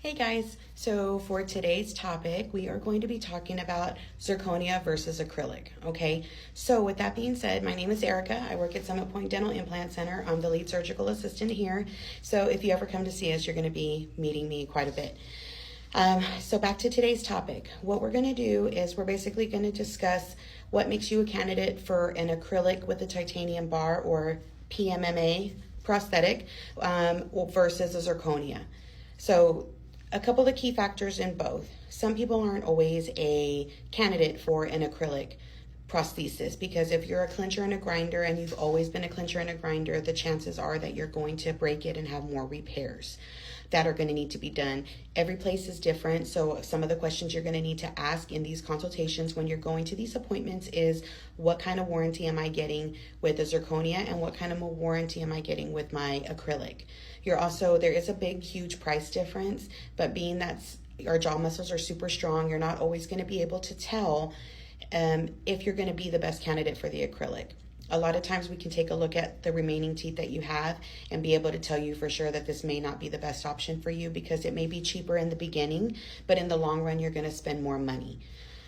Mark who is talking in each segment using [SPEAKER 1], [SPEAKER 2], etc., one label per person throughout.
[SPEAKER 1] Hey guys, so for today's topic, we are going to be talking about zirconia versus acrylic, okay? So with that being said, my name is Erica. I work at Summit Point Dental Implant Center. I'm the lead surgical assistant here. So if you ever come to see us, you're gonna be meeting me quite a bit. So back to today's topic. What we're gonna do is we're basically gonna discuss what makes you a candidate for an acrylic with a titanium bar or PMMA prosthetic versus a zirconia. So a couple of key factors in both. Some people aren't always a candidate for an acrylic prosthesis because if you're a clincher and a grinder and you've always been a clincher and a grinder, the chances are that you're going to break it and have more repairs that are going to need to be done. Every place is different, so some of the questions you're going to need to ask in these consultations when you're going to these appointments is what kind of warranty am I getting with a zirconia and what kind of a warranty am I getting with my acrylic. There is a big, huge price difference, but being that our jaw muscles are super strong, you're not always going to be able to tell if you're going to be the best candidate for the acrylic. A lot of times we can take a look at the remaining teeth that you have and be able to tell you for sure that this may not be the best option for you because it may be cheaper in the beginning, but in the long run, you're going to spend more money.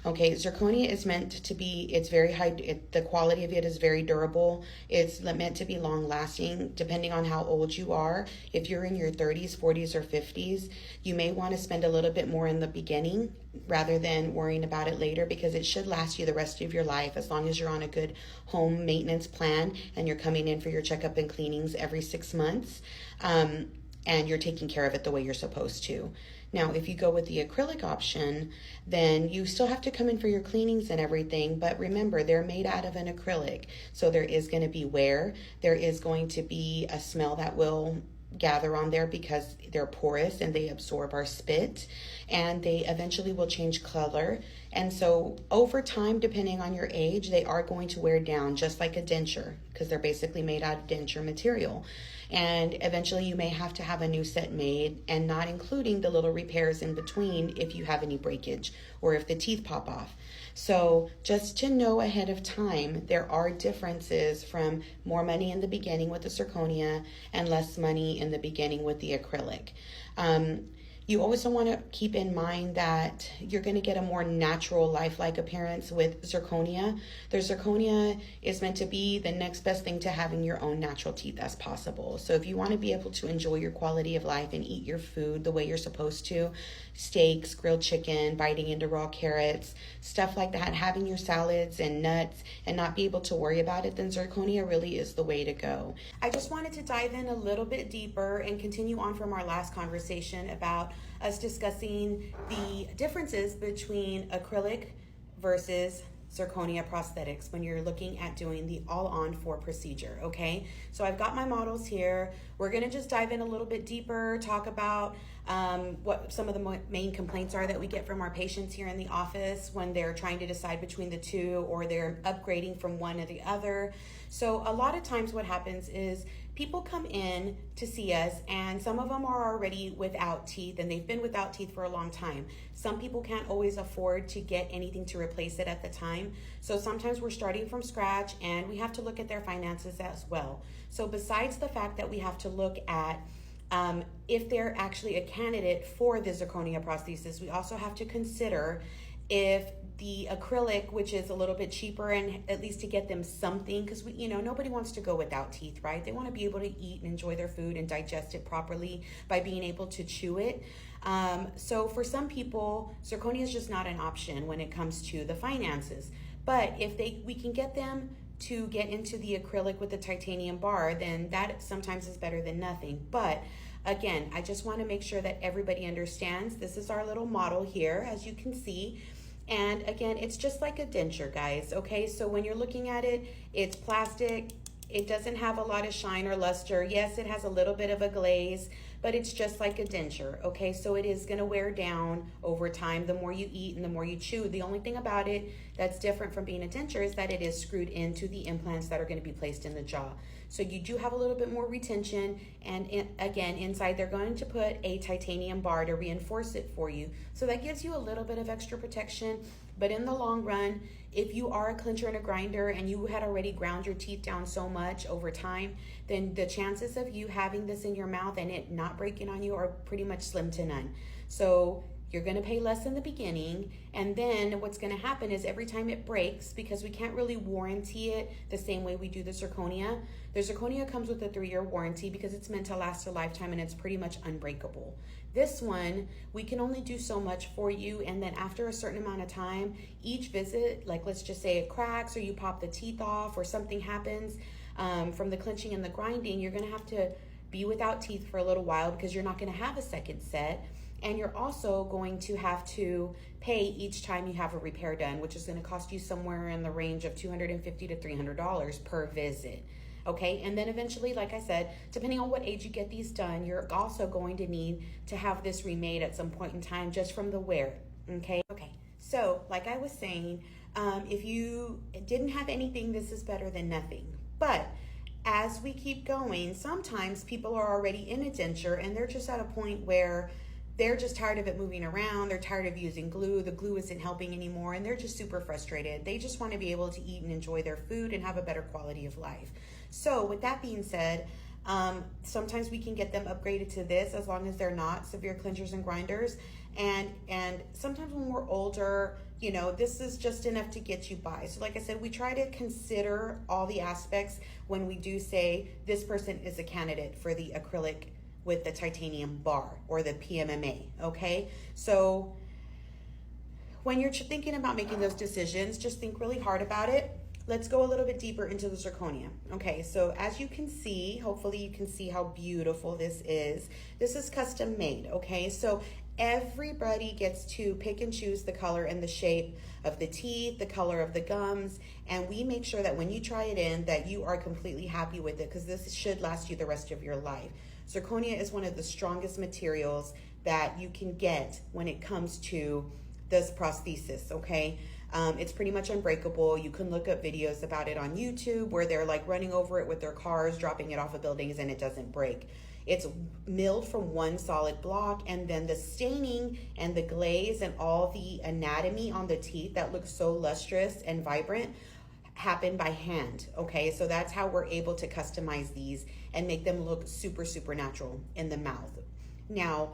[SPEAKER 1] Okay, zirconia is meant to be, it's very high, the quality of it is very durable. It's meant to be long lasting depending on how old you are. If you're in your 30s, 40s, or 50s, you may want to spend a little bit more in the beginning rather than worrying about it later because it should last you the rest of your life as long as you're on a good home maintenance plan and you're coming in for your checkup and cleanings every 6 months and you're taking care of it the way you're supposed to. Now, if you go with the acrylic option, then you still have to come in for your cleanings and everything, but remember, they're made out of an acrylic, so there is going to be wear. There is going to be a smell that will gather on there because they're porous and they absorb our spit, and they eventually will change color. And so over time, depending on your age, they are going to wear down just like a denture because they're basically made out of denture material. And eventually you may have to have a new set made, and not including the little repairs in between if you have any breakage or if the teeth pop off. So just to know ahead of time, there are differences from more money in the beginning with the zirconia and less money in the beginning with the acrylic. You also want to keep in mind that you're going to get a more natural, lifelike appearance with zirconia. The zirconia is meant to be the next best thing to having your own natural teeth as possible. So if you want to be able to enjoy your quality of life and eat your food the way you're supposed to, steaks, grilled chicken, biting into raw carrots, stuff like that, having your salads and nuts and not be able to worry about it, then zirconia really is the way to go. I just wanted to dive in a little bit deeper and continue on from our last conversation about us discussing the differences between acrylic versus zirconia prosthetics when you're looking at doing the All-on-4 procedure, okay? So I've got my models here. We're gonna just dive in a little bit deeper, talk about what some of the main complaints are that we get from our patients here in the office when they're trying to decide between the two or they're upgrading from one or the other. So a lot of times what happens is people come in to see us and some of them are already without teeth and they've been without teeth for a long time. Some people can't always afford to get anything to replace it at the time. So sometimes we're starting from scratch and we have to look at their finances as well. So besides the fact that we have to look at if they're actually a candidate for the zirconia prosthesis, we also have to consider if the acrylic, which is a little bit cheaper and at least to get them something, because nobody wants to go without teeth, right? They want to be able to eat and enjoy their food and digest it properly by being able to chew it. So for some people, zirconia is just not an option when it comes to the finances. But if we can get them to get into the acrylic with the titanium bar, then that sometimes is better than nothing. But again, I just want to make sure that everybody understands this is our little model here, as you can see. And again, it's just like a denture, guys, okay? So when you're looking at it, it's plastic. It doesn't have a lot of shine or luster. Yes, it has a little bit of a glaze, but it's just like a denture, okay? So it is gonna wear down over time the more you eat and the more you chew. The only thing about it that's different from being a denture is that it is screwed into the implants that are gonna be placed in the jaw. So you do have a little bit more retention, and again, inside they're going to put a titanium bar to reinforce it for you. So that gives you a little bit of extra protection, but in the long run, if you are a clincher and a grinder and you had already ground your teeth down so much over time, then the chances of you having this in your mouth and it not breaking on you are pretty much slim to none. So you're going to pay less in the beginning, and then what's going to happen is every time it breaks, because we can't really warranty it the same way we do the zirconia. The zirconia comes with a 3-year warranty because it's meant to last a lifetime and it's pretty much unbreakable. This one, we can only do so much for you, and then after a certain amount of time, each visit, like let's just say it cracks or you pop the teeth off or something happens from the clenching and the grinding, you're going to have to be without teeth for a little while because you're not going to have a second set. And you're also going to have to pay each time you have a repair done, which is going to cost you somewhere in the range of $250 to $300 per visit. Okay, and then eventually, like I said, depending on what age you get these done, you're also going to need to have this remade at some point in time just from the wear. Okay, so like I was saying, if you didn't have anything, this is better than nothing. But as we keep going, sometimes people are already in a denture and they're just at a point where they're just tired of it moving around. They're tired of using glue. The glue isn't helping anymore, and they're just super frustrated. They just want to be able to eat and enjoy their food and have a better quality of life. So with that being said, sometimes we can get them upgraded to this as long as they're not severe clenchers and grinders. And sometimes when we're older, you know, this is just enough to get you by. So like I said, we try to consider all the aspects when we do say this person is a candidate for the acrylic with the titanium bar or the PMMA, okay? So when you're thinking about making those decisions, just think really hard about it. Let's go a little bit deeper into the zirconia. Okay, so as you can see, hopefully you can see how beautiful this is. This is custom made, okay? So everybody gets to pick and choose the color and the shape of the teeth, the color of the gums, and we make sure that when you try it in that you are completely happy with it, because this should last you the rest of your life. Zirconia is one of the strongest materials that you can get when it comes to this prosthesis, okay? It's pretty much unbreakable. You can look up videos about it on YouTube where they're like running over it with their cars, dropping it off of buildings, and it doesn't break. It's milled from one solid block, and then the staining and the glaze and all the anatomy on the teeth that looks so lustrous and vibrant happen by hand, okay? So that's how we're able to customize these and make them look super, super natural in the mouth. Now,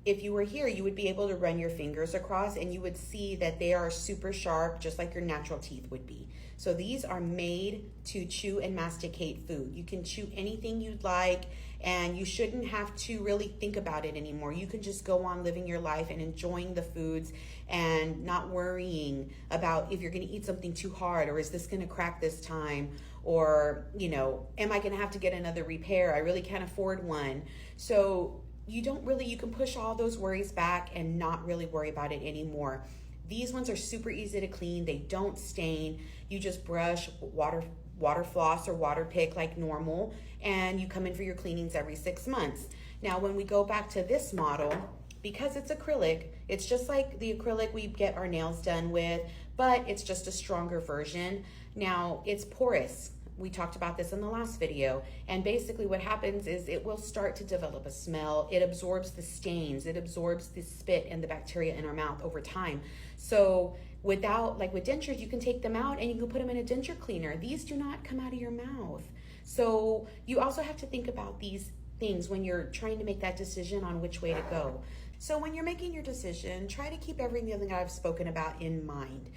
[SPEAKER 1] if you were here, you would be able to run your fingers across and you would see that they are super sharp, just like your natural teeth would be. So these are made to chew and masticate food. You can chew anything you'd like, and you shouldn't have to really think about it anymore. You can just go on living your life and enjoying the foods and not worrying about if you're gonna eat something too hard, or is this gonna crack this time, or, you know, am I gonna have to get another repair? I really can't afford one. So you can push all those worries back and not really worry about it anymore. These ones are super easy to clean. They don't stain. You just brush, water floss or water pick like normal, and you come in for your cleanings every 6 months. Now, when we go back to this model, because it's acrylic, it's just like the acrylic we get our nails done with, but it's just a stronger version. Now, it's porous. We talked about this in the last video, and basically what happens is it will start to develop a smell. It absorbs the stains, it absorbs the spit and the bacteria in our mouth over time. So without, like with dentures, you can take them out and you can put them in a denture cleaner. These do not come out of your mouth. So you also have to think about these things when you're trying to make that decision on which way to go. So when you're making your decision, try to keep everything that I've spoken about in mind.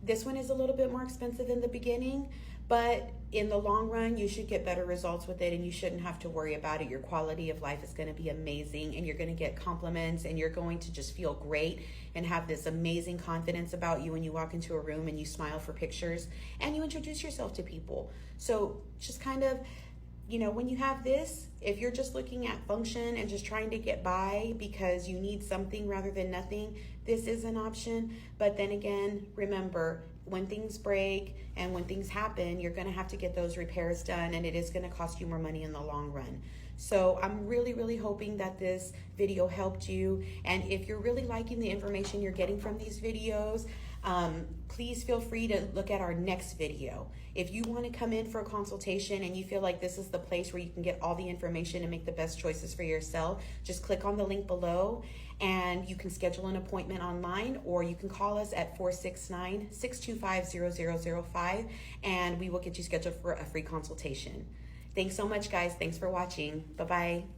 [SPEAKER 1] This one is a little bit more expensive in the beginning, but in the long run, you should get better results with it, and you shouldn't have to worry about it. Your quality of life is going to be amazing, and you're going to get compliments, and you're going to just feel great and have this amazing confidence about you when you walk into a room and you smile for pictures and you introduce yourself to people. So just kind of, you know, when you have this, if you're just looking at function and just trying to get by because you need something rather than nothing, this is an option. But then again, remember, when things break and when things happen, you're gonna have to get those repairs done, and it is gonna cost you more money in the long run. So I'm really, really hoping that this video helped you. And if you're really liking the information you're getting from these videos, Please feel free to look at our next video. If you want to come in for a consultation and you feel like this is the place where you can get all the information and make the best choices for yourself, just click on the link below and you can schedule an appointment online, or you can call us at 469-625-0005 and we will get you scheduled for a free consultation. Thanks so much, guys. Thanks for watching. Bye-bye.